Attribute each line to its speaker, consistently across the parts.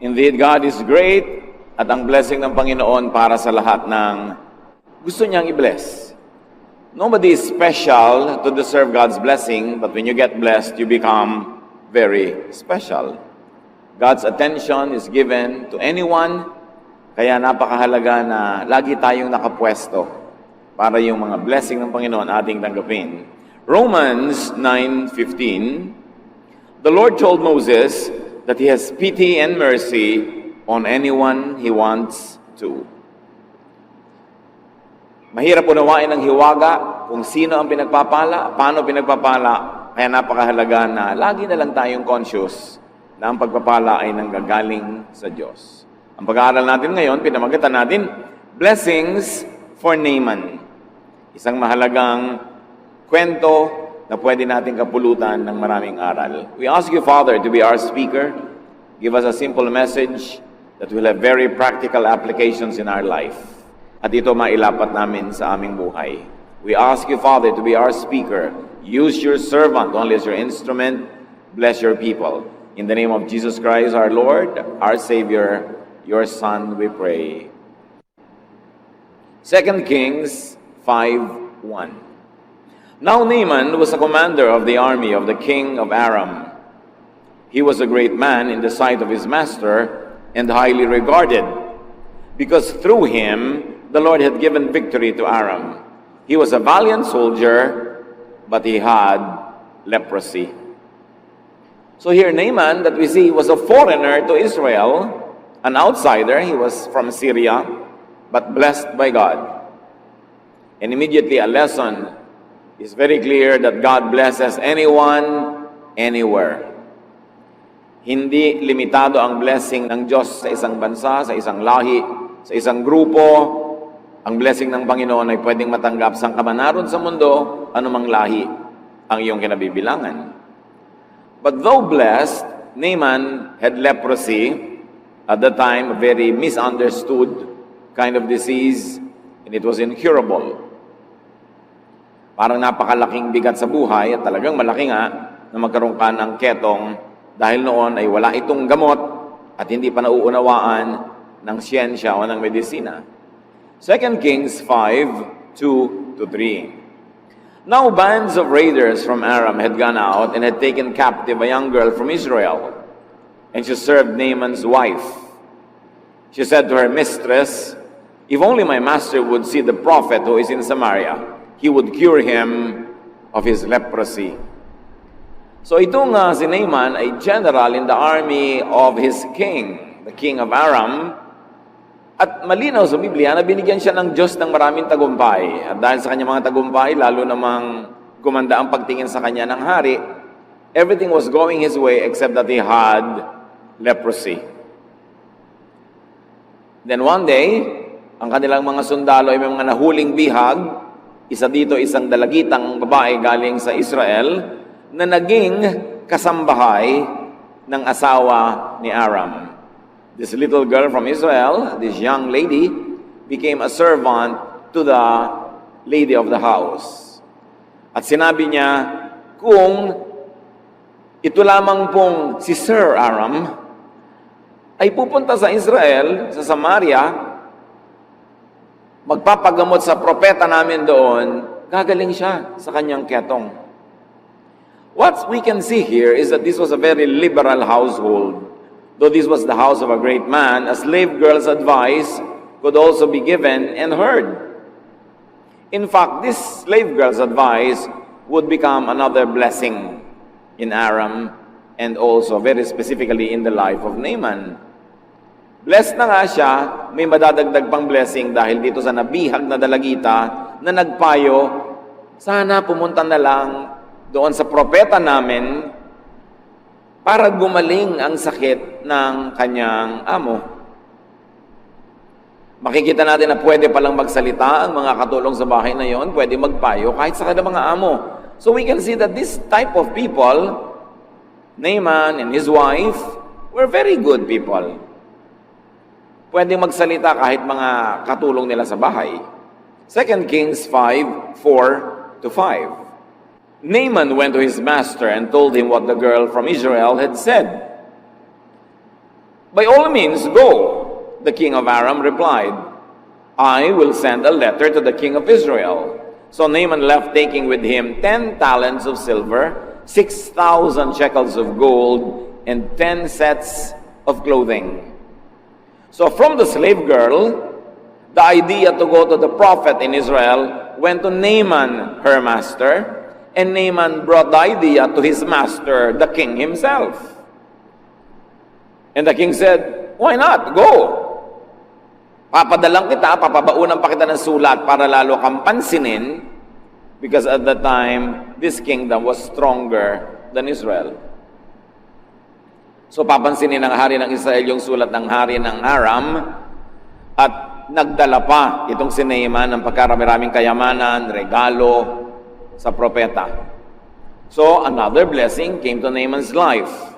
Speaker 1: Indeed, God is great at ang blessing ng Panginoon para sa lahat ng gusto niyang i-bless. Nobody is special to deserve God's blessing, but when you get blessed, you become very special. God's attention is given to anyone, kaya napakahalaga na lagi tayong nakapwesto para yung mga blessing ng Panginoon ating tanggapin. Romans 9:15, the Lord told Moses that He has pity and mercy on anyone He wants to. Mahirap unawain ng hiwaga kung sino ang pinagpapala, paano pinagpapala, kaya napakahalaga na lagi na lang tayong conscious na ang pagpapala ay nanggagaling sa Diyos. Ang pag-aaral natin ngayon, pinamagatan natin, Blessings for Naaman. Isang mahalagang kwento na pwede natin kapulutan ng maraming aral. We ask you, Father, to be our speaker. Give us a simple message that will have very practical applications in our life. At ito mailapat namin sa aming buhay. We ask you, Father, to be our speaker. Use your servant only as your instrument. Bless your people. In the name of Jesus Christ, our Lord, our Savior, your Son, we pray. 2 Kings 5:1. Now Naaman was a commander of the army of the king of Aram. He was a great man in the sight of his master and highly regarded, because through him the Lord had given victory to Aram. He was a valiant soldier, but he had leprosy. So here Naaman that we see was a foreigner to Israel, an outsider. He was from Syria, but blessed by God. And immediately a lesson is very clear that God blesses anyone, anywhere. Hindi limitado ang blessing ng Diyos sa isang bansa, sa isang lahi, sa isang grupo. Ang blessing ng Panginoon ay pwedeng matanggap sa kamanaron sa mundo, anumang lahi ang iyong kinabibilangan. But though blessed, Naaman had leprosy, at the time a very misunderstood kind of disease, and it was incurable. Parang napakalaking bigat sa buhay, at talagang malaki nga na magkaroon ka ng ketong dahil noon ay wala itong gamot at hindi pa nauunawaan ng siyensya o ng medisina. 2 Kings 5:2-3. Now bands of raiders from Aram had gone out and had taken captive a young girl from Israel, and she served Naaman's wife. She said to her mistress, "If only my master would see the prophet who is in Samaria, he would cure him of his leprosy." So itong si Naaman ay general in the army of his king, the king of Aram. At malinaw sa Biblia na binigyan siya ng Diyos ng maraming tagumpay. At dahil sa kanyang mga tagumpay, lalo namang gumanda ang pagtingin sa kanya ng hari, everything was going his way except that he had leprosy. Then one day, ang kanilang mga sundalo ay may mga nahuling bihag. Isa dito, isang dalagitang babae galing sa Israel na naging kasambahay ng asawa ni Aram. This little girl from Israel, this young lady, became a servant to the lady of the house. At sinabi niya, kung ito lamang pong si Sir Aram ay pupunta sa Israel, sa Samaria, magpapagamot sa propeta namin doon, gagaling siya sa kanyang ketong. What we can see here is that this was a very liberal household. Though this was the house of a great man, a slave girl's advice could also be given and heard. In fact, this slave girl's advice would become another blessing in Aram and also very specifically in the life of Naaman. Blessed na nga siya, may madadagdag pang blessing dahil dito sa nabihag na dalagita na nagpayo, sana pumunta na lang doon sa propeta namin para gumaling ang sakit ng kanyang amo. Makikita natin na pwede palang magsalita ang mga katulong sa bahay na yon, pwede magpayo kahit sa kanilang mga amo. So we can see that this type of people, Naaman and his wife, were very good people. Pwede magsalita kahit mga katulong nila sa bahay. 2 Kings 5:4-5. Naaman went to his master and told him what the girl from Israel had said. "By all means, go." The king of Aram replied, "I will send a letter to the king of Israel." So Naaman left, taking with him 10 talents of silver, 6,000 shekels of gold, and 10 sets of clothing. So from the slave girl, the idea to go to the prophet in Israel went to Naaman, her master, and Naaman brought the idea to his master, the king himself. And the king said, "Why not? Go. Papadalang kita, papabaunan pa kita ng sulat para lalo kang pansinin," because at that time, this kingdom was stronger than Israel. So papansinin ng hari ng Israel yung sulat ng hari ng Aram, at nagdala pa itong si Naaman ng pagkarami-raming kayamanan, regalo sa propeta. So another blessing came to Naaman's life.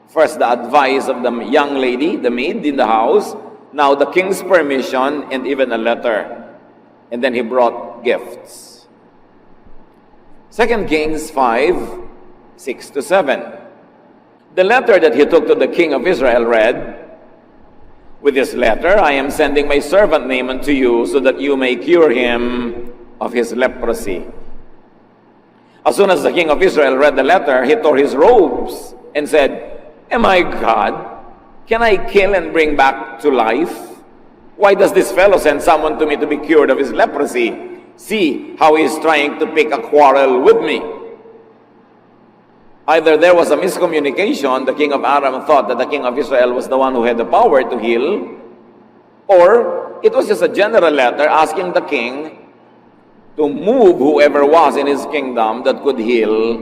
Speaker 1: First, the advice of the young lady, the maid in the house. Now, the king's permission and even a letter. And then he brought gifts. 2 Kings 5, 6-7. The letter that he took to the king of Israel read, "With this letter, I am sending my servant Naaman to you so that you may cure him of his leprosy." As soon as the king of Israel read the letter, he tore his robes and said, "Am I God? Can I kill and bring back to life? Why does this fellow send someone to me to be cured of his leprosy? See how he is trying to pick a quarrel with me." Either there was a miscommunication, the king of Aram thought that the king of Israel was the one who had the power to heal, or it was just a general letter asking the king to move whoever was in his kingdom that could heal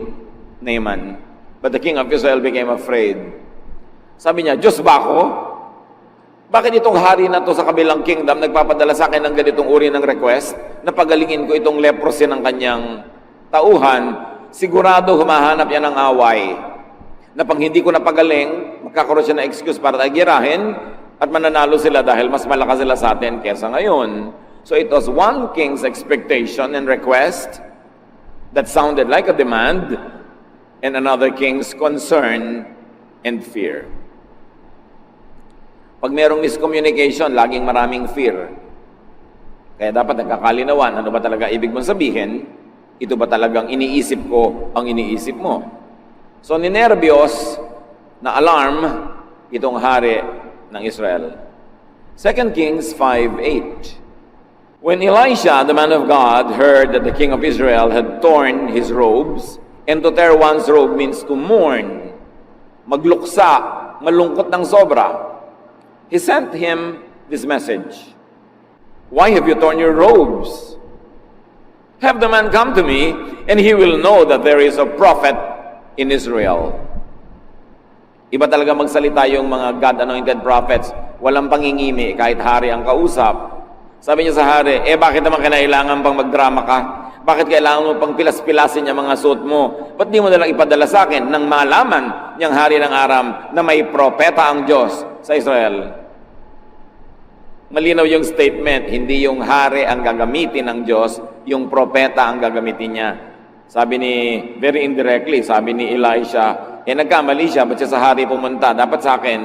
Speaker 1: Naaman. But the king of Israel became afraid. Sabi niya, "Diyos ba ako? Bakit itong hari na to sa kabilang kingdom nagpapadala sa akin ng ganitong uri ng request na pagalingin ko itong leprosy ng kanyang tauhan? Sigurado humahanap yan ng away. Na pag hindi ko napagaling, magkakaroon siya ng excuse para tagirahin at mananalo sila dahil mas malakas sila sa atin kesa ngayon." So it was one king's expectation and request that sounded like a demand, and another king's concern and fear. Pag merong miscommunication, laging maraming fear. Kaya dapat nagkakalinawan, ano ba talaga ibig mong sabihin? Ito ba talagang iniisip ko ang iniisip mo? So ninervyos na alarm itong hari ng Israel. 2 Kings 5:8. When Elisha, the man of God, heard that the king of Israel had torn his robes, and to tear one's robe means to mourn, magluksa, malungkot ng sobra, he sent him this message, "Why have you torn your robes? Have the man come to me, and he will know that there is a prophet in Israel." Iba talaga magsalita yung mga God-anointed prophets, walang pangingimi kahit hari ang kausap. Sabi niya sa hari, bakit naman kailangan pang magdrama ka? Bakit kailangan mo pang pilas-pilasin yung mga suot mo? Ba't di mo nalang ipadala sa akin nang malaman niyang hari ng Aram na may propeta ang Diyos sa Israel? Malinaw yung statement, hindi yung hari ang gagamitin ng Diyos, yung propeta ang gagamitin niya. Sabi ni, very indirectly, sabi ni Elisha, nagkamali siya, ba't siya sa hari pumunta? Dapat sa akin.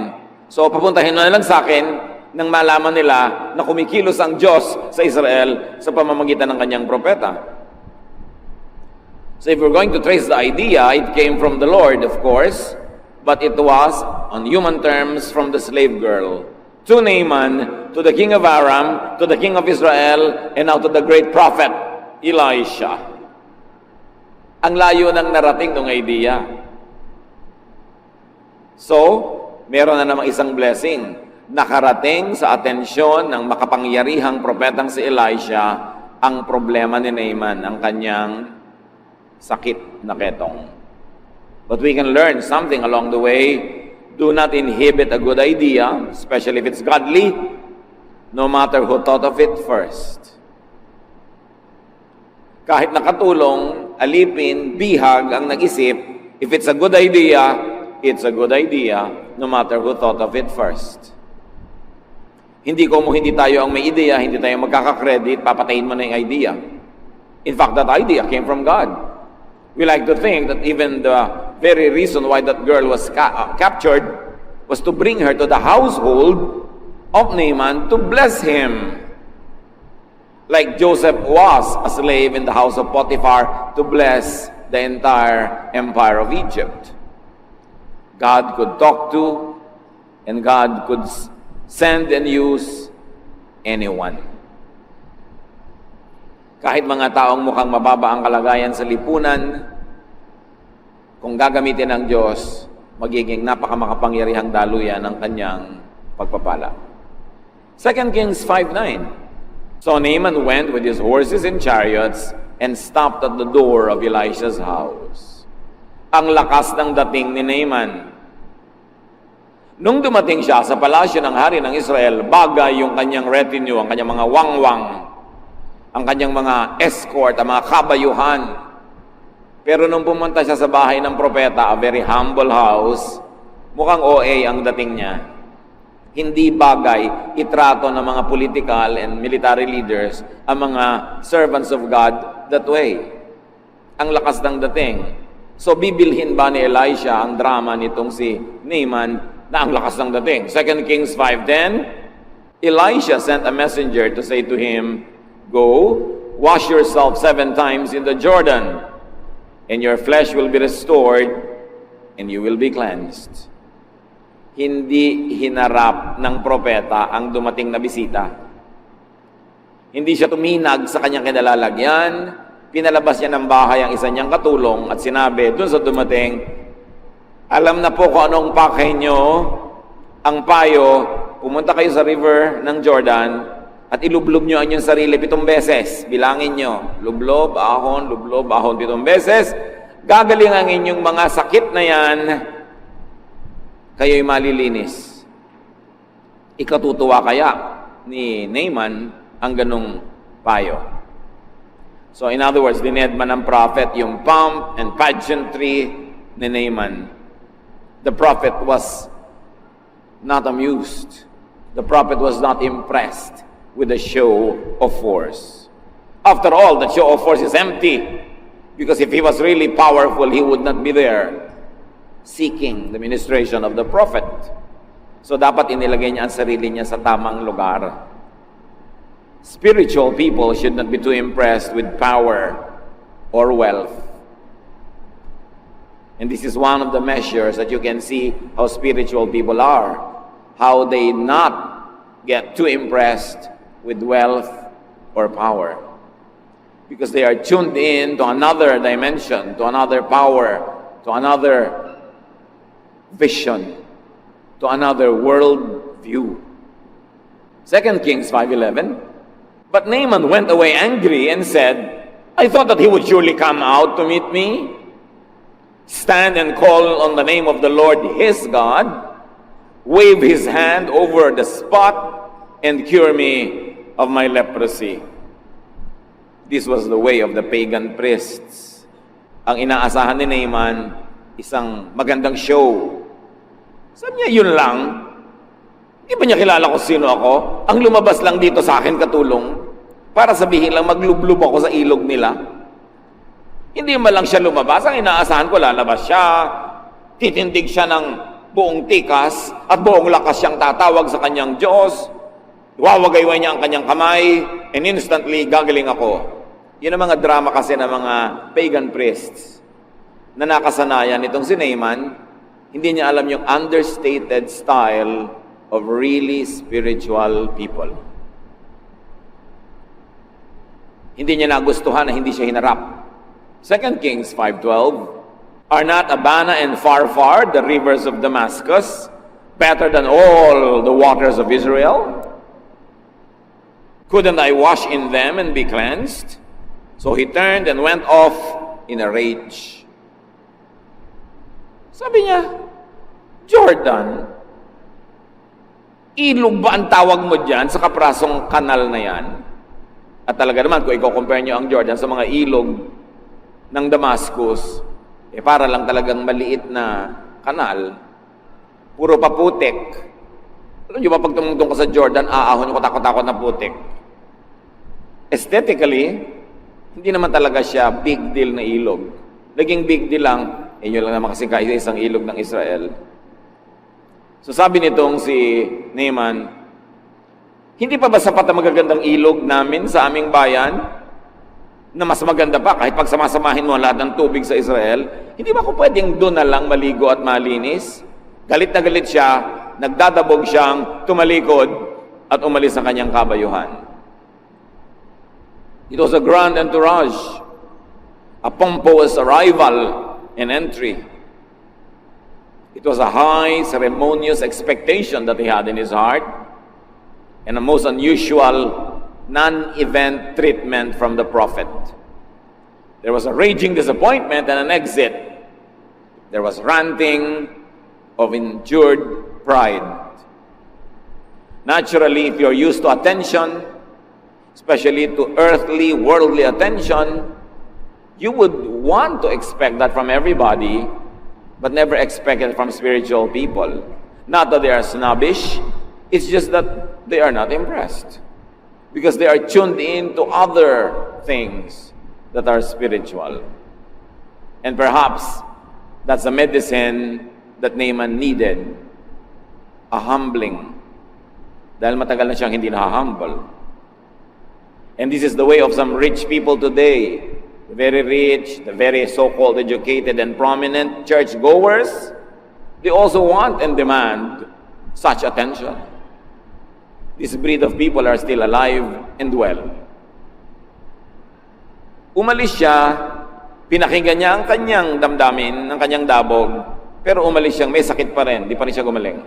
Speaker 1: So papuntahin mo na lang sa akin nang malaman nila na kumikilos ang Diyos sa Israel sa pamamagitan ng kanyang propeta. So if we're going to trace the idea, it came from the Lord, of course, but it was, on human terms, from the slave girl. To Naaman, to the king of Aram, to the king of Israel, and now to the great prophet, Elisha. Ang layo ng narating ng idea. So, meron na namang isang blessing. Nakarating sa atensyon ng makapangyarihang propetang si Elisha ang problema ni Naaman, ang kanyang sakit na ketong. But we can learn something along the way. Do not inhibit a good idea, especially if it's godly, no matter who thought of it first. Kahit nakatulong, alipin, bihag ang nag-isip, if it's a good idea, it's a good idea, no matter who thought of it first. Hindi tayo ang may ideya, hindi tayo magkaka-credit, papatayin mo na yung idea. In fact, that idea came from God. We like to think that even the very reason why that girl was captured was to bring her to the household of Naaman to bless him. Like Joseph was a slave in the house of Potiphar to bless the entire empire of Egypt. God could talk to, and God could send and use anyone. Kahit mga taong mukhang mababa ang kalagayan sa lipunan, kung gagamitin ng Diyos, magiging napakamakapangyarihang daluyan ng kanyang pagpapala. 2 Kings 5:9. So Naaman went with his horses and chariots and stopped at the door of Elisha's house. Ang lakas ng dating ni Naaman. Nung dumating siya sa palasyo ng hari ng Israel, bagay yung kanyang retinue, ang kanyang mga wangwang, ang kanyang mga escort, ang mga kabayuhan. Pero nung pumunta siya sa bahay ng propeta, a very humble house, mukhang OA ang dating niya. Hindi bagay itrato ng mga political and military leaders ang mga servants of God that way. Ang lakas ng dating. So bibilhin ba ni Elisha ang drama nitong si Naaman na ang lakas ng dating? 2 Kings 5:10, Elisha sent a messenger to say to him, "Go, wash yourself 7 times in the Jordan, and your flesh will be restored, and you will be cleansed." Hindi hinarap ng propeta ang dumating na bisita. Hindi siya tuminag sa kanyang kinalalagyan, pinalabas niya ng bahay ang isa niyang katulong at sinabi dun sa dumating, "Alam na po kung anong pakay nyo, ang payo, pumunta kayo sa river ng Jordan at ilublob nyo ang inyong sarili 7 beses. Bilangin nyo, lublob, ahon, 7 beses. Gagaling ang inyong mga sakit na yan, kayo'y malilinis." Ikatutuwa kaya ni Naaman ang ganong payo. So in other words, dinedma ng prophet yung pomp and pageantry ni Naaman. The prophet was not amused. The prophet was not impressed with the show of force. After all, the show of force is empty. Because if he was really powerful, he would not be there seeking the ministration of the prophet. So dapat inilagay niya ang sarili niya sa tamang lugar. Spiritual people should not be too impressed with power or wealth. And this is one of the measures that you can see how spiritual people are. How they not get too impressed with wealth or power. Because they are tuned in to another dimension, to another power, to another vision, to another world view. 2 Kings 5:11. But Naaman went away angry and said, "I thought that he would surely come out to meet me, stand and call on the name of the Lord his God, wave his hand over the spot, and cure me of my leprosy." This was the way of the pagan priests. Ang inaasahan ni Naaman, isang magandang show. Sabi niya, yun lang. Hindi ba niya kilala kung sino ako? Ang lumabas lang dito sa akin katulong para sabihin lang maglublob ako sa ilog nila. Hindi man lang siya lumabas. Ang inaasahan ko, lalabas siya, titindig siya ng buong tikas at buong lakas siyang tatawag sa kanyang Diyos. Wawagayway niya ang kanyang kamay and instantly gagaling ako. Yun ang mga drama kasi ng mga pagan priests na nakasanayan itong si Naaman. Hindi niya alam yung understated style of really spiritual people. Hindi niya nagustuhan na hindi siya hinarap. 2 Kings 5:12, "Are not Abana and Pharpar, the rivers of Damascus, better than all the waters of Israel? Couldn't I wash in them and be cleansed?" So he turned and went off in a rage. Sabi niya, Jordan, ilog ba ang tawag mo dyan sa kaprasong kanal na yan? At talaga naman, kung i-compare nyo ang Jordan sa mga ilog ng Damascus, para lang talagang maliit na kanal, puro pa putik. Alam nyo ba, pag tumungtong ka sa Jordan, aahon yung katakot-takot na putik. Aesthetically, hindi naman talaga siya big deal na ilog. Naging big deal lang, yun lang naman kasi kaya isang ilog ng Israel. So sabi nitong si Naaman, hindi pa ba sapat ang magagandang ilog namin sa aming bayan? Na mas maganda pa kahit pag samasamahin mo ang lahat ng tubig sa Israel? Hindi ba ako pwedeng doon na lang maligo at malinis? Galit na galit siya, nagdadabog siyang tumalikod at umalis sa kanyang kabayuhan. It was a grand entourage, a pompous arrival and entry. It was a high, ceremonious expectation that he had in his heart, and a most unusual, non-event treatment from the prophet. There was a raging disappointment and an exit. There was ranting of injured pride. Naturally, if you're used to attention, especially to earthly, worldly attention, you would want to expect that from everybody, but never expect it from spiritual people. Not that they are snobbish, it's just that they are not impressed. Because they are tuned in to other things that are spiritual. And perhaps that's a medicine that Naaman needed. A humbling. Dahil matagal na siyang hindi na-humble. And this is the way of some rich people today. The very rich, the very so-called educated and prominent churchgoers, they also want and demand such attention. This breed of people are still alive and well. Umalis siya, pinakinggan niya ang kanyang damdamin, ang kanyang dabog, pero umalis siyang may sakit pa rin, di pa rin siya gumaling.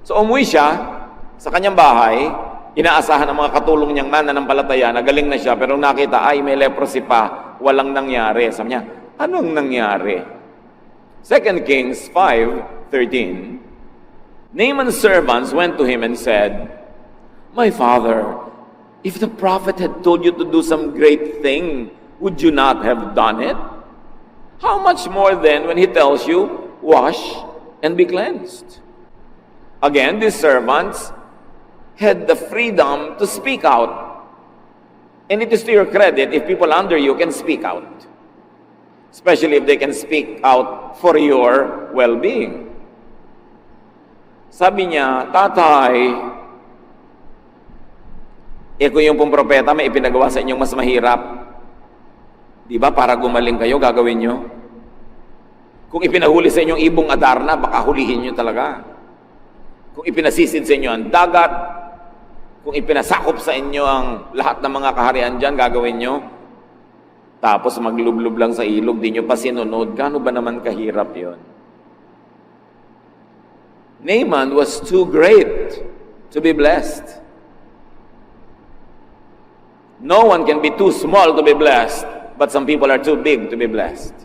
Speaker 1: So umuwi siya sa kanyang bahay, inaasahan ng mga katulong niyang mananampalataya na galing na siya, pero nakita, ay may leprosy pa, walang nangyari. Sabi niya, anong nangyari? 2 Kings 5:13, Naaman's servants went to him and said, "My father, if the prophet had told you to do some great thing, would you not have done it? How much more then when he tells you, wash and be cleansed?" Again, these servants had the freedom to speak out. And it is to your credit if people under you can speak out. Especially if they can speak out for your well-being. Sabi niya, "Tatay, kung yung pong propeta may ipinagawa sa inyong mas mahirap, di ba para gumaling kayo, gagawin nyo? Kung ipinahuli sa inyong ibong Adarna, baka hulihin nyo talaga. Kung ipinasisid sa inyo ang dagat, kung ipinasakop sa inyo ang lahat ng mga kaharian dyan, gagawin nyo. Tapos maglublob lang sa ilog, di nyo pa sinunod. Gaano ba naman kahirap yon? Naaman was too great to be blessed. No one can be too small to be blessed, but some people are too big to be blessed.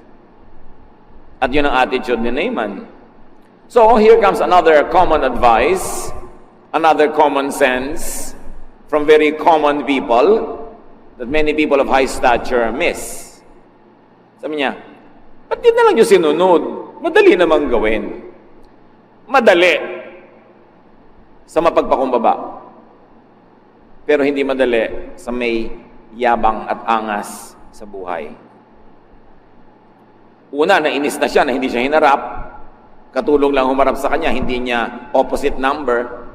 Speaker 1: At yun ang attitude ni Naaman. So here comes another common advice, another common sense from very common people that many people of high stature miss. Sabi niya, ba't di na lang yung sinunod? Madali namang gawin. Madali sa mapagpakumbaba. Pero hindi madali sa may yabang at angas sa buhay. Una, nainis na siya na hindi siya hinarap. Katulong lang humarap sa kanya, hindi niya opposite number.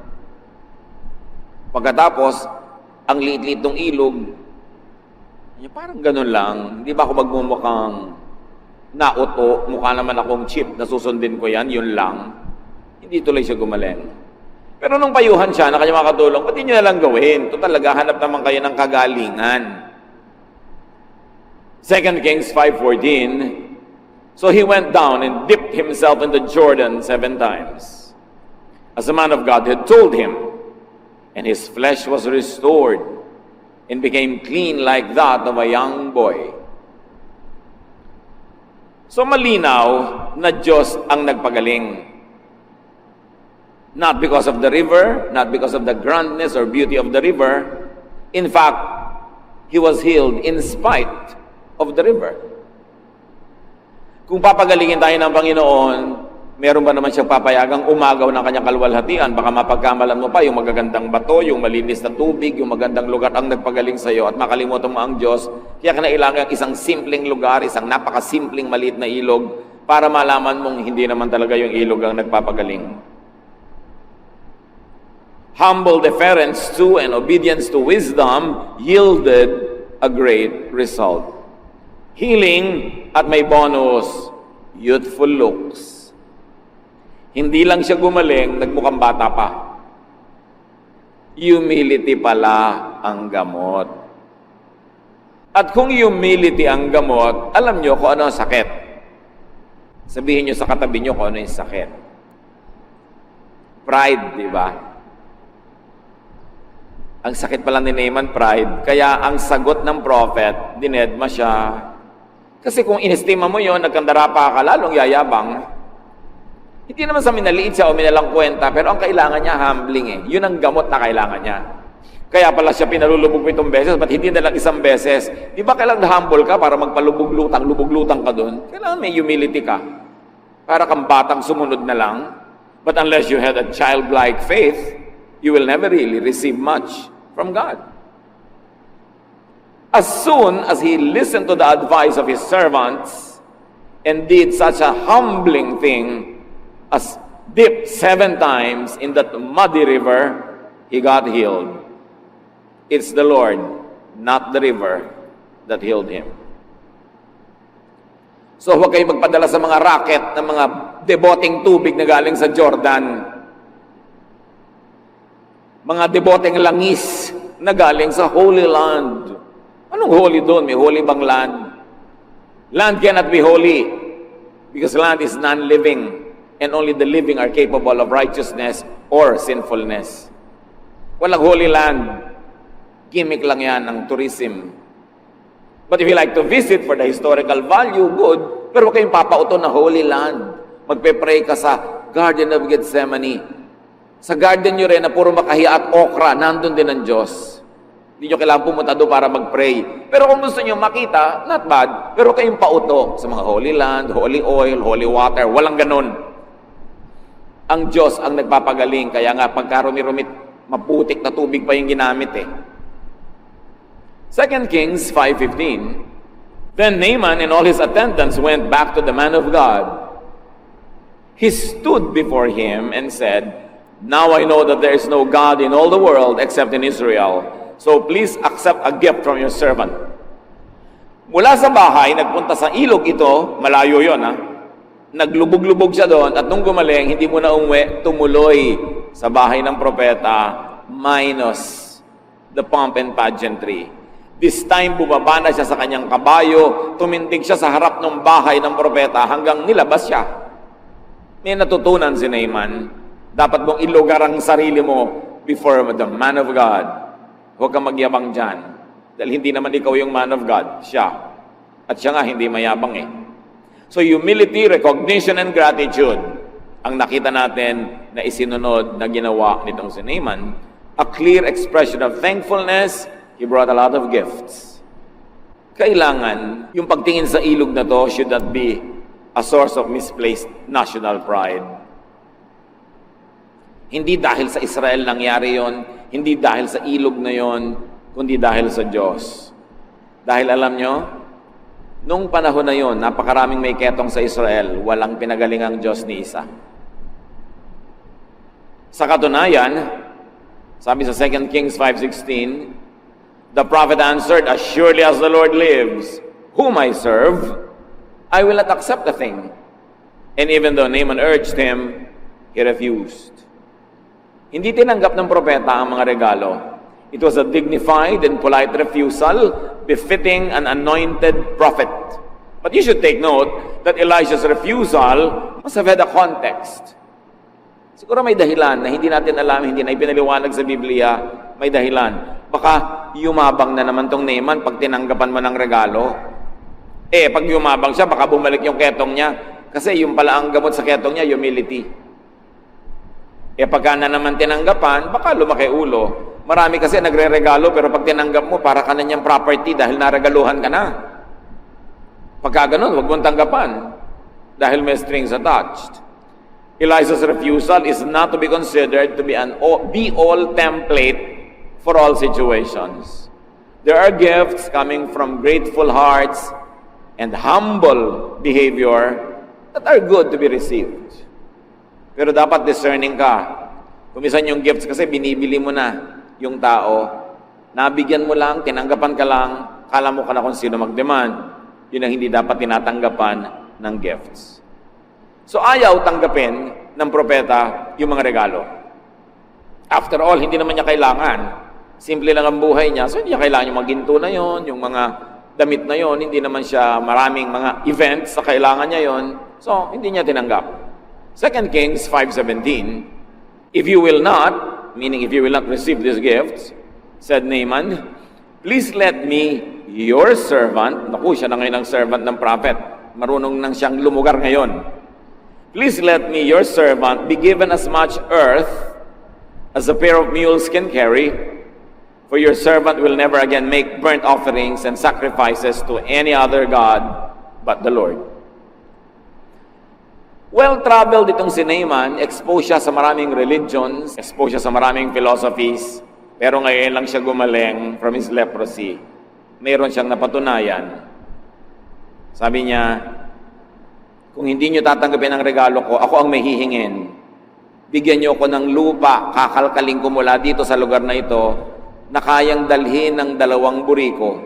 Speaker 1: Pagkatapos, ang liit-liit ng ilog, parang ganun lang. Hindi ba ako magmumukhang nauto, mukha naman akong chip, nasusundin ko yan, yun lang. Hindi tuloy siya gumaling. Pero nung payuhan siya na kanyang mga katulong, pati nyo na lang gawin. Ito talaga, hanap naman kayo ng kagalingan. 2 Kings 5:14, so he went down and dipped himself into Jordan 7 times, as the man of God had told him, and his flesh was restored and became clean like that of a young boy. So malinaw na Diyos ang nagpagaling. Not because of the river, not because of the grandness or beauty of the river. In fact, he was healed in spite of the river. Kung papagalingin tayo ng Panginoon, meron ba naman siyang papayagang umagaw ng kanyang kalwalhatian? Baka mapagkamalan mo pa yung magagandang bato, yung malinis na tubig, yung magandang lugar ang nagpagaling sa iyo at makalimutan mo ang Diyos. Kaya kinailangan isang simpleng lugar, isang napakasimpleng maliit na ilog para malaman mong hindi naman talaga yung ilog ang nagpapagaling. Humble deference to and obedience to wisdom yielded a great result. Healing at may bonus, youthful looks. Hindi lang siya gumaling, nagmukhang bata pa. Humility pala ang gamot. At kung humility ang gamot, alam nyo kung ano ang sakit. Sabihin nyo sa katabi nyo kung ano yung sakit. Pride, di ba? Ang sakit pala ni Naaman, pride. Kaya ang sagot ng prophet, dinedma siya. Kasi kung inestima mo yun, nagkandara pa ka, lalong yayabang. Hindi naman sa minaliit siya o minalang kwenta, pero ang kailangan niya, humbling eh. Yun ang gamot na kailangan niya. Kaya pala siya pinalulubog 7 beses, ba't hindi na lang 1 beses? Di ba kailangan humble ka para magpalubog-lutang, lubog-lutang ka doon? Kailangan may humility ka. Para kang batang sumunod na lang. But unless you had a childlike faith, you will never really receive much from God. As soon as he listened to the advice of his servants and did such a humbling thing as dipped 7 times in that muddy river, he got healed. It's the Lord, not the river, that healed him. So huwag kayong magpadala sa mga racket ng mga deboting tubig na galing sa Jordan. Mga deboting langis na galing sa Holy Land. Anong holy doon? May holy bang land? Land cannot be holy because land is non-living and only the living are capable of righteousness or sinfulness. Walang holy land. Gimmick lang yan ng tourism. But if you like to visit for the historical value, good. Pero huwag kayong papauto na holy land. Magpe-pray ka sa Garden of Gethsemane. Sa garden nyo rin na puro makahiya at okra, nandun din ang Diyos. Hindi nyo kailangan pumunta doon para mag-pray. Pero kung gusto nyo makita, not bad. Pero kayong pauto sa mga holy land, holy oil, holy water. Walang ganun. Ang Diyos ang nagpapagaling. Kaya nga pagkarumi-rumit, maputik na tubig pa yung ginamit eh. 2 Kings 5:15. Then Naaman and all his attendants went back to the man of God. He stood before him and said, "Now I know that there is no God in all the world except in Israel. So please accept a gift from your servant." Mula sa bahay, nagpunta sa ilog ito, malayo yon ha. Naglubog-lubog siya doon at nung gumaling, hindi mo na umuwi, tumuloy sa bahay ng propeta minus the pomp and pageantry. This time, bumaba na siya sa kanyang kabayo, tumindig siya sa harap ng bahay ng propeta hanggang nilabas siya. May natutunan si Naaman. Dapat mong ilugar ang sarili mo before the man of God. Huwag kang magyabang dyan. Dahil hindi naman ikaw yung man of God, siya. At siya nga hindi mayabang eh. So humility, recognition, and gratitude ang nakita natin na isinunod na ginawa nitong si Naaman. A clear expression of thankfulness. He brought a lot of gifts. Kailangan, yung pagtingin sa ilog na to should not be a source of misplaced national pride. Hindi dahil sa Israel nangyari yon, hindi dahil sa ilog na yon, kundi dahil sa Diyos. Dahil alam nyo, nung panahon na yon, napakaraming may ketong sa Israel, walang pinagalingang Diyos ni isa. Sa katunayan, sabi sa 2 Kings 5:16, the prophet answered, "As surely as the Lord lives, whom I serve, I will not accept the thing." And even though Naaman urged him, he refused. Hindi tinanggap ng propeta ang mga regalo. It was a dignified and polite refusal befitting an anointed prophet. But you should take note that Elijah's refusal must have had a context. Siguro may dahilan na hindi natin alam, hindi na ipinaliwanag sa Biblia, may dahilan. Baka yumabang na naman tong Naaman pag tinanggapan mo ng regalo. Pag yumabang siya, baka bumalik yung ketong niya. Kasi yung pala ang gamot sa ketong niya, humility. Pagka na naman tinanggapan, baka lumaki ulo. Marami kasi nagre-regalo, pero pag tinanggap mo, para ka na niyang property dahil naregaluhan ka na. Pagka ganun, huwag mong tanggapan. Dahil may strings attached. Elijah's refusal is not to be considered to be an be-all template for all situations. There are gifts coming from grateful hearts and humble behavior that are good to be received. Pero dapat discerning ka Kumisan yung gifts kasi binibili mo na yung tao. Nabigyan mo lang, tinanggapan ka lang, kala mo ka na kung sino mag-demand. Yun ang hindi dapat tinatanggapan ng gifts. So ayaw tanggapin ng propeta yung mga regalo. After all, hindi naman niya kailangan. Simple lang ang buhay niya. So hindi niya kailangan yung mga ginto na yon, yung mga damit na yon. Hindi naman siya maraming mga events sa kailangan niya yon. So hindi niya tinanggap. 2 Kings 5:17, if you will not, meaning if you will not receive these gifts, said Naaman, please let me, your servant, naku, siya na ngayon ang servant ng prophet, marunong nang siyang lumugar ngayon. Please let me, your servant, be given as much earth as a pair of mules can carry, for your servant will never again make burnt offerings and sacrifices to any other god but the Lord. Well-traveled itong si Naaman, exposed siya sa maraming religions, exposed siya sa maraming philosophies, pero ngayon lang siya gumaling from his leprosy. Mayroon siyang napatunayan. Sabi niya, kung hindi niyo tatanggapin ang regalo ko, ako ang may hihingin. Bigyan niyo ako ng lupa, kakalkaling ko mula dito sa lugar na ito, na kayang dalhin ng 2 buriko.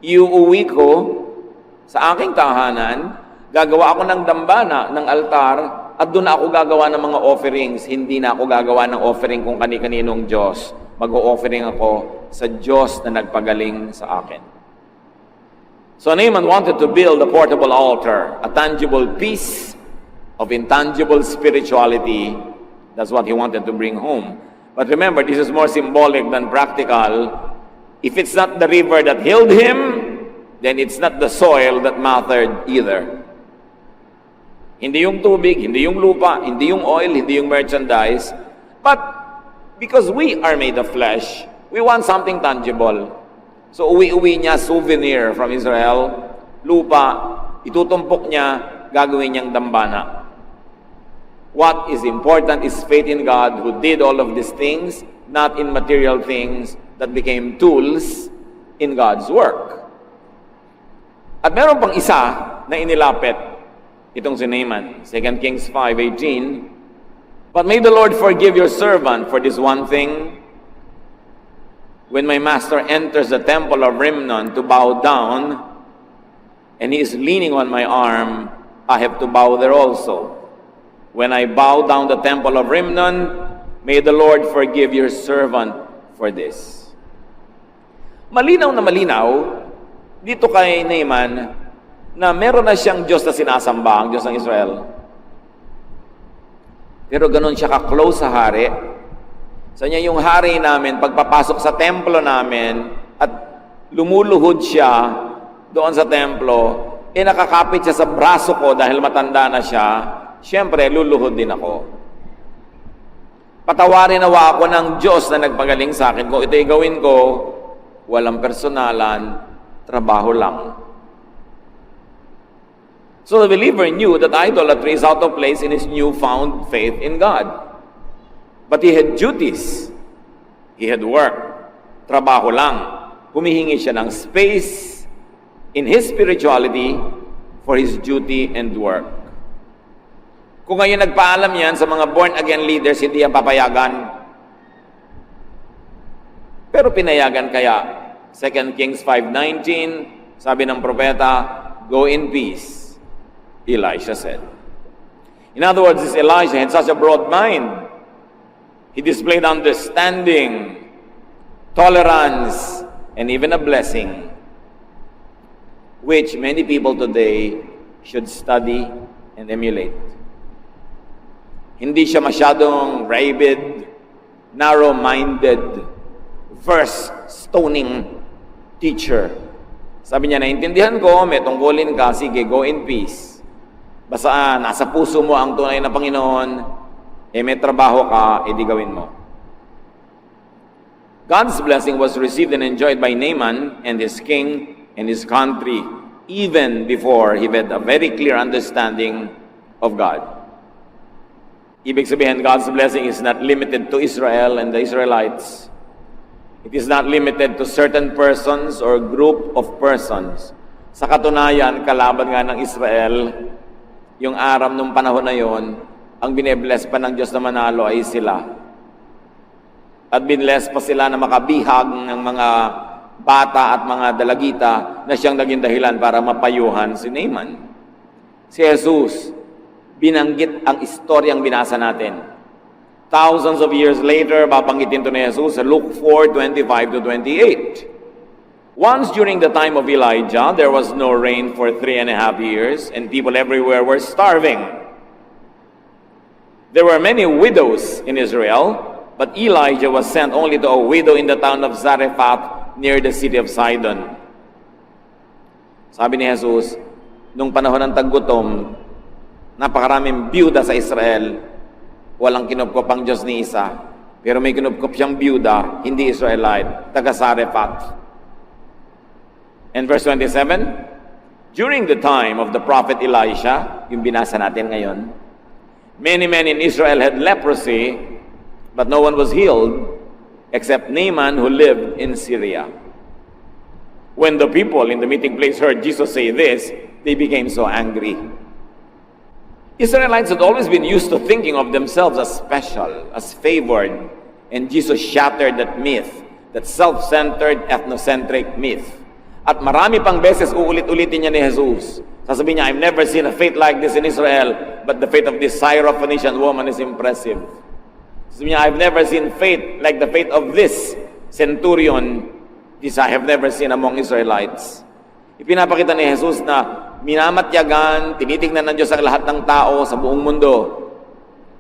Speaker 1: Iuuwi ko sa aking tahanan, gagawa ako ng dambana, ng altar, at doon na ako gagawa ng mga offerings. Hindi na ako gagawa ng offering kung kani-kaninong Diyos. Mag-o-offering ako sa Diyos na nagpagaling sa akin. So Naaman wanted to build a portable altar, a tangible piece of intangible spirituality. That's what he wanted to bring home. But remember, this is more symbolic than practical. If it's not the river that healed him, then it's not the soil that mattered either. Hindi yung tubig, hindi yung lupa, hindi yung oil, hindi yung merchandise. But because we are made of flesh, we want something tangible. So uwi-uwi niya souvenir from Israel, lupa, itutumpok niya, gagawin niyang dambana. What is important is faith in God who did all of these things, not in material things that became tools in God's work. At meron pang isa na inilapit itong si Naaman, 2 Kings 5:18. But may the Lord forgive your servant for this one thing. When my master enters the temple of Rimmon to bow down, and he is leaning on my arm, I have to bow there also. When I bow down the temple of Rimmon, may the Lord forgive your servant for this. Malinaw na malinaw dito kay Naaman na meron na siyang Diyos na sinasamba, ang Diyos ng Israel. Pero ganun siya ka-close sa hari. Sa niya yung hari namin, pagpapasok sa templo namin at lumuluhod siya doon sa templo, nakakapit siya sa braso ko dahil matanda na siya, siyempre luluhod din ako. Patawarin nawa ako ng Diyos na nagpagaling sa akin. Kung ito'y gawin ko, walang personalan, trabaho lang. So the believer knew that idolatry is out of place in his newfound faith in God. But he had duties. He had work. Trabaho lang. Humihingi siya ng space in his spirituality for his duty and work. Kung ngayon nagpaalam yan sa mga born-again leaders, hindi yan papayagan. Pero pinayagan kaya. 2 Kings 5:19, sabi ng propeta, go in peace. Elisha said. In other words, this Elisha had such a broad mind. He displayed understanding, tolerance, and even a blessing, which many people today should study and emulate. Hindi siya masyadong rabid, narrow-minded, verse-stoning teacher. Sabi niya, naintindihan ko, may tungkulin ka, sige, go in peace. Basta nasa puso mo ang tunay na Panginoon, may trabaho ka, edi gawin mo. God's blessing was received and enjoyed by Naaman and his king and his country, even before he had a very clear understanding of God. Ibig sabihin, God's blessing is not limited to Israel and the Israelites. It is not limited to certain persons or group of persons. Sa katunayan, kalaban nga ng Israel, yung Aram nung panahon na yon, ang binebless pa ng Diyos na manalo ay sila. At binless pa sila na makabihag ng mga bata at mga dalagita na siyang naging dahilan para mapayuhan si Naaman. Si Jesus, binanggit ang istoryang binasa natin. Thousands of years later, babanggitin to ni Jesus sa Luke 4:25-28. Once during the time of Elijah, there was no rain for 3.5 years, and people everywhere were starving. There were many widows in Israel, but Elijah was sent only to a widow in the town of Zarephath near the city of Sidon. Sabi ni Jesus, nung panahon ng taggutom, napakaraming byuda sa Israel, walang kinupkop ang Diyos ni isa. Pero may kinupkop siyang byuda, hindi Israelite, taga Zarephath. And verse 27, during the time of the prophet Elisha, yung binasa natin ngayon, many men in Israel had leprosy, but no one was healed except Naaman who lived in Syria. When the people in the meeting place heard Jesus say this, they became so angry. Israelites had always been used to thinking of themselves as special, as favored, and Jesus shattered that myth, that self-centered, ethnocentric myth. At marami pang beses uulit-ulitin niya ni Jesus. Sasabihin niya, I've never seen a faith like this in Israel, but the faith of this Syrophoenician woman is impressive. Sasabihin niya, I've never seen faith like the faith of this centurion. This I have never seen among Israelites. Ipinapakita ni Jesus na minamatyagan, tinitignan ng Diyos ang lahat ng tao sa buong mundo.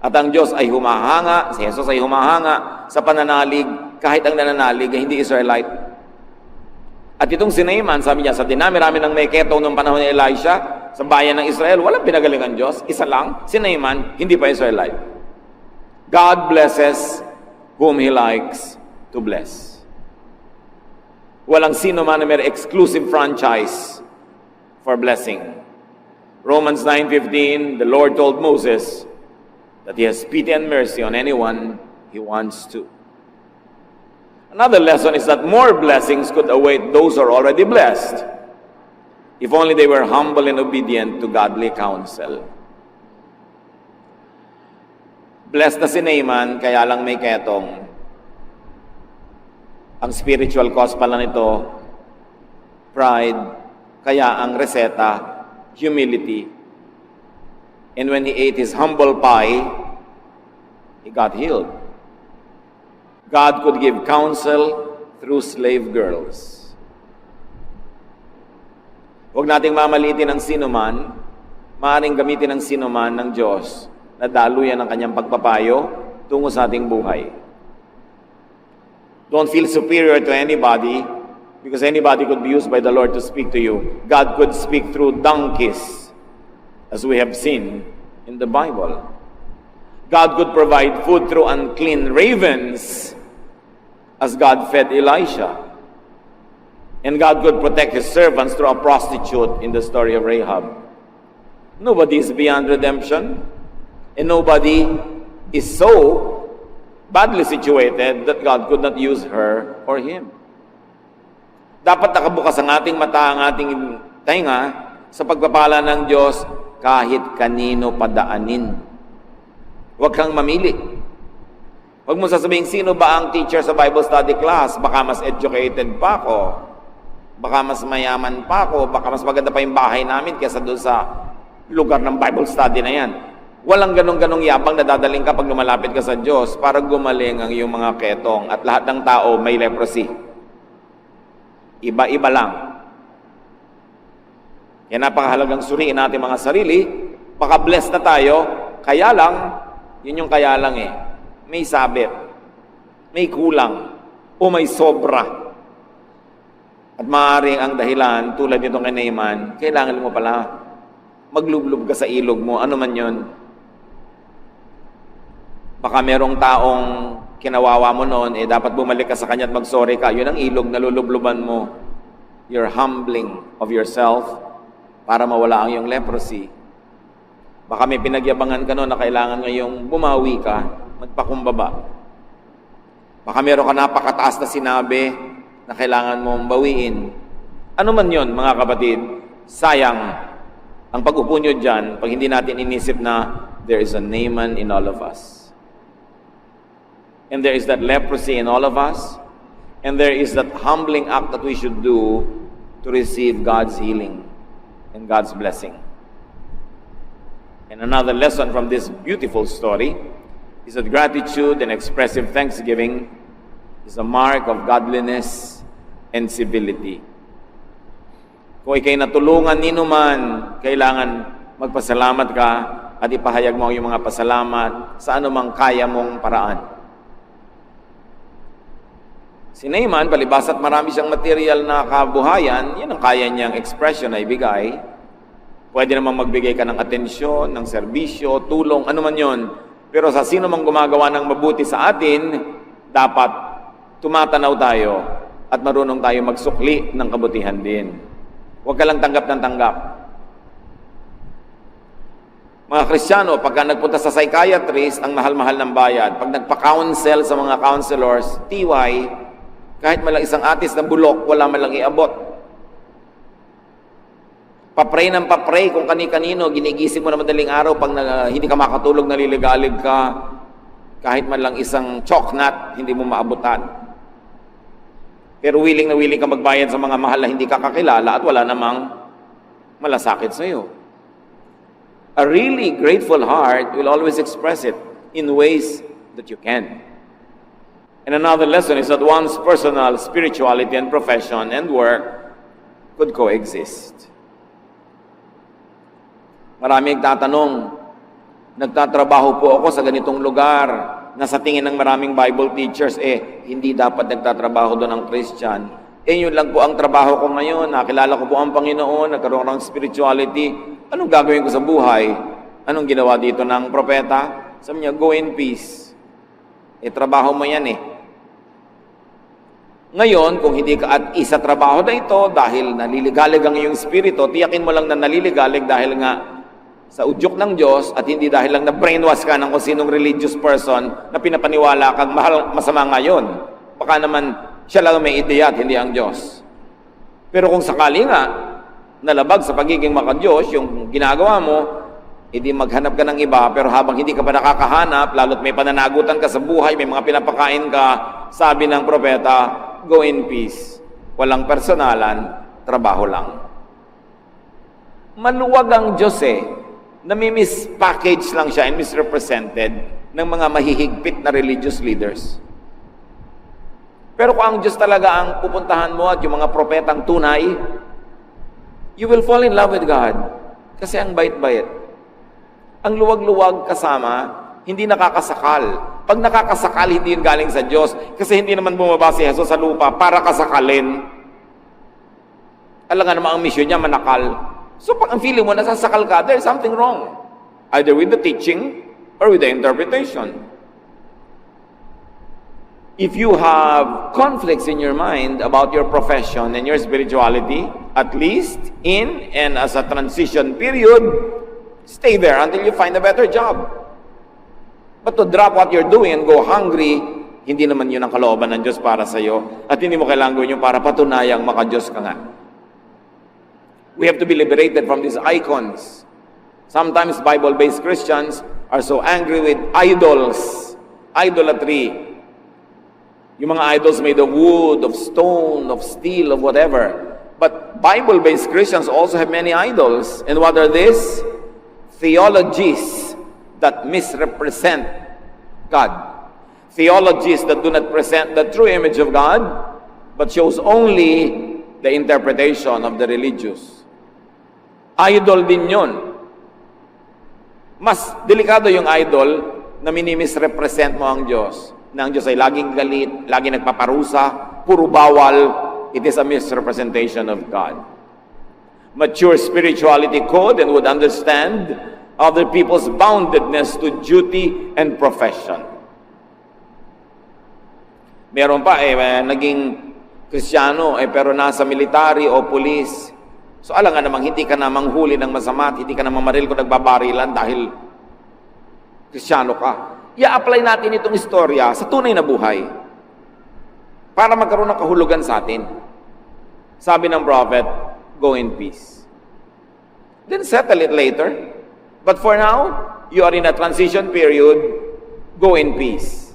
Speaker 1: At ang Diyos ay humahanga, si Jesus ay humahanga sa pananalig, kahit ang nananalig ay hindi Israelite. At itong si Naaman, sabi niya, sa dinami-rami ng may ketong noong panahon ni Elisha, sa bayan ng Israel, walang pinagalingan Diyos. Isa lang, si Naaman, hindi pa Israelite. God blesses whom He likes to bless. Walang sino man na may exclusive franchise for blessing. Romans 9:15, the Lord told Moses that He has pity and mercy on anyone He wants to. Another lesson is that more blessings could await those who are already blessed, if only they were humble and obedient to godly counsel. Blessed na si Naaman, kaya lang may ketong. Ang spiritual cause pala nito, pride, kaya ang reseta, humility. And when he ate his humble pie, he got healed. God could give counsel through slave girls. Huwag nating mamalitin ang sinuman, maaaring gamitin ang sinuman ng Diyos na daluyan ang kanyang pagpapayo tungo sa ating buhay. Don't feel superior to anybody because anybody could be used by the Lord to speak to you. God could speak through donkeys, as we have seen in the Bible. God could provide food through unclean ravens, as God fed Elisha. And God could protect His servants through a prostitute in the story of Rahab. Nobody is beyond redemption, and nobody is so badly situated that God could not use her or him. Dapat nakabukas ang ating mata, ang ating tainga sa pagpapala ng Diyos kahit kanino padaanin. Huwag kang mamili. Huwag mo sasabihin, sino ba ang teacher sa Bible study class? Baka mas educated pa ako. Baka mas mayaman pa ako. Baka mas maganda pa yung bahay namin kaysa doon sa lugar ng Bible study na yan. Walang ganong-ganong yabang na dadaling ka pag lumalapit ka sa Diyos para gumaling ang iyong mga ketong at lahat ng tao may leprosy. Iba-iba lang. Yan napakahalagang suriin natin mga sarili. Baka blessed na tayo, kaya lang, yun yung kaya lang eh. May sabit, may kulang, o may sobra. At maaaring ang dahilan, tulad nito kay Naaman, kailangan mo pala maglublob ka sa ilog mo, ano man yun. Baka merong taong kinawawa mo noon, dapat bumalik ka sa kanya at mag-sorry ka. Yun ang ilog na lulubluban mo. You're humbling of yourself para mawala ang iyong leprosy. Baka may pinagyabangan ka noon na kailangan ngayong bumawi ka, magpakumbaba. Baka meron ka napakataas na sinabi na kailangan mong bawiin. Ano man yon mga kapatid, sayang ang pag-upo nyo dyan pag hindi natin inisip na there is a Naaman in all of us. And there is that leprosy in all of us. And there is that humbling act that we should do to receive God's healing and God's blessing. And another lesson from this beautiful story is that gratitude and expressive thanksgiving is a mark of godliness and civility. Kung ikay natulungan nino man, kailangan magpasalamat ka at ipahayag mo ang iyong mga pasalamat sa anumang kaya mong paraan. Si Naaman, palibas at marami siyang material na kabuhayan, yan ang kaya niyang expression na ibigay. Pwede namang magbigay ka ng atensyon, ng serbisyo, tulong, ano man yon. Pero sa sino mang gumagawa ng mabuti sa atin, dapat tumatanaw tayo at marunong tayo magsukli ng kabutihan din. Huwag ka lang tanggap ng tanggap. Mga Kristiyano, pagka nagpunta sa psychiatrist, ang mahal-mahal ng bayad. Pag nagpa-counsel sa mga counselors, TY, kahit malang isang atis na bulok, wala malang iabot. Papray ng papray kung kani-kanino, ginigising mo na madaling araw pag hindi ka makatulog, naliligalig ka. Kahit man lang isang choknat, hindi mo maabutan. Pero willing na willing ka magbayad sa mga mahal na hindi ka kakilala at wala namang malasakit sa iyo. A really grateful heart will always express it in ways that you can. And another lesson is that one's personal spirituality and profession and work could coexist. Marami nagtatanong, nagtatrabaho po ako sa ganitong lugar na sa tingin ng maraming Bible teachers, hindi dapat nagtatrabaho doon ang Christian. Yun lang po ang trabaho ko ngayon, nakilala ko po ang Panginoon, nagkaroon ng spirituality. Anong gagawin ko sa buhay? Anong ginawa dito ng propeta? Sabi niya, go in peace. Trabaho mo yan Ngayon, kung hindi ka at isa trabaho na ito dahil naliligalig ang iyong spirito, tiyakin mo lang na naliligalig dahil nga sa udyok ng Diyos at hindi dahil lang na-brainwash ka ng kung sinong religious person na pinapaniwala kang masama ngayon. Baka naman siya lang may ideya at hindi ang Diyos. Pero kung sakali nga, nalabag sa pagiging maka-Diyos, yung ginagawa mo, hindi maghanap ka ng iba, pero habang hindi ka pa nakakahanap, lalo't may pananagutan ka sa buhay, may mga pinapakain ka, sabi ng propeta, go in peace. Walang personalan, trabaho lang. Maluwag ang Diyos nami-mispackage lang siya and misrepresented ng mga mahihigpit na religious leaders. Pero kung ang Diyos talaga ang pupuntahan mo at yung mga propetang tunay, you will fall in love with God. Kasi ang bait-bait. Ang luwag-luwag kasama, hindi nakakasakal. Pag nakakasakal, hindi yun galing sa Diyos. Kasi hindi naman bumaba si Jesus sa lupa para kasakalin. Alam nga naman ang mission niya, manakal. So pag ang feeling mo, nasasakal ka, there's something wrong. Either with the teaching or with the interpretation. If you have conflicts in your mind about your profession and your spirituality, at least in and as a transition period, stay there until you find a better job. But to drop what you're doing and go hungry, hindi naman yun ang kalooban ng Diyos para sa iyo. At hindi mo kailangan gawin yun para patunayang maka-Diyos ka nga. We have to be liberated from these icons. Sometimes Bible-based Christians are so angry with idols, idolatry. Yung mga idols made of wood, of stone, of steel, of whatever. But Bible-based Christians also have many idols. And what are these? Theologies that misrepresent God. Theologies that do not present the true image of God, but shows only the interpretation of the religious. Idol din yun. Mas delikado yung idol na minimisrepresent mo ang Diyos. Na ang Diyos ay laging galit, laging nagpaparusa, puro bawal. It is a misrepresentation of God. Mature spirituality could and would understand other people's boundedness to duty and profession. Meron pa naging Kristiyano pero nasa military o police. So alam nga namang hindi ka na manghuli ng masama at hindi ka na mamaril kung nagbabarilan dahil Kristiyano ka. I-apply natin itong istorya sa tunay na buhay para magkaroon ng kahulugan sa atin. Sabi ng prophet, go in peace. Then settle it later. But for now, you are in a transition period, go in peace.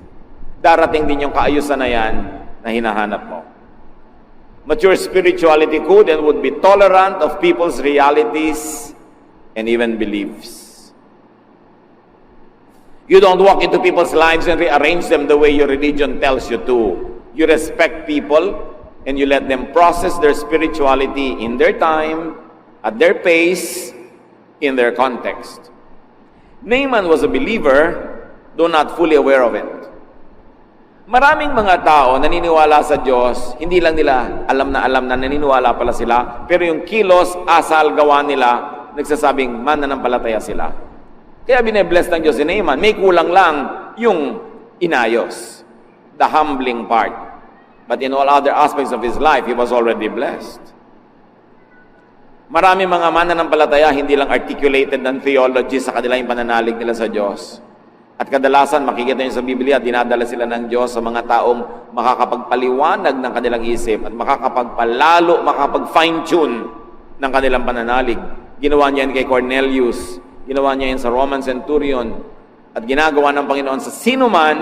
Speaker 1: Darating din yung kaayusan na yan na hinahanap mo. Mature spirituality could and would be tolerant of people's realities and even beliefs. You don't walk into people's lives and rearrange them the way your religion tells you to. You respect people and you let them process their spirituality in their time, at their pace, in their context. Naaman was a believer, though not fully aware of it. Maraming mga tao naniniwala sa Diyos, hindi lang nila alam na naniniwala pala sila, pero yung kilos, asal, gawa nila, nagsasabing mananampalataya sila. Kaya bine-bless ng Diyos si Naaman. May kulang lang yung inayos, the humbling part. But in all other aspects of his life, he was already blessed. Marami mga mananampalataya, hindi lang articulated ng theology sa kanilang pananalig nila sa Diyos. At kadalasan, makikita niyo sa Biblia, dinadala sila ng Diyos sa mga taong makakapagpaliwanag ng kanilang isip at makakapag-fine-tune ng kanilang pananalig. Ginawa niya yan kay Cornelius, ginawa niya yan sa Roman centurion, at ginagawa ng Panginoon sa sino man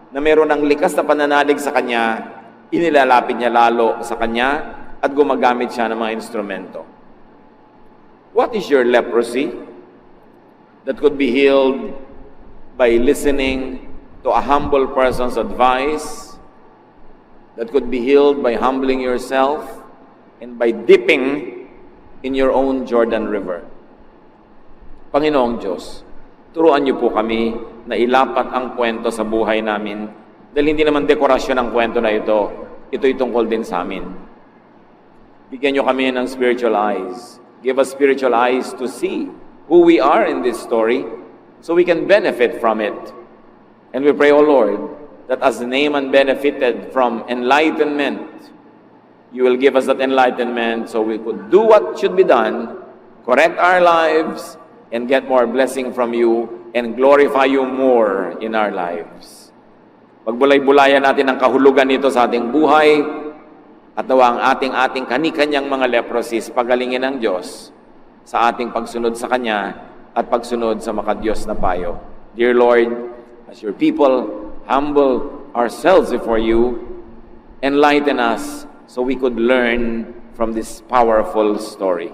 Speaker 1: na meron ng likas na pananalig sa Kanya, inilalapit niya lalo sa Kanya at gumagamit siya ng mga instrumento. What is your leprosy that could be healed by listening to a humble person's advice, that could be healed by humbling yourself and by dipping in your own Jordan River? Panginoong Diyos, turuan niyo po kami na ilapat ang kwento sa buhay namin dahil hindi naman dekorasyon ang kwento na ito. Ito'y tungkol din sa amin. Bigyan niyo kami ng spiritual eyes. Give us spiritual eyes to see who we are in this story so we can benefit from it. And we pray, O Lord, that as Naaman benefited from enlightenment, you will give us that enlightenment so we could do what should be done, correct our lives, and get more blessing from you and glorify you more in our lives. Pagbulay-bulayan natin ang kahulugan nito sa ating buhay at nawa ang ating kani-kanyang mga leprosies pagalingin ng Diyos sa ating pagsunod sa Kanya at pagsunod sa makadiyos na payo. Dear Lord, as your people humble ourselves before you, enlighten us so we could learn from this powerful story.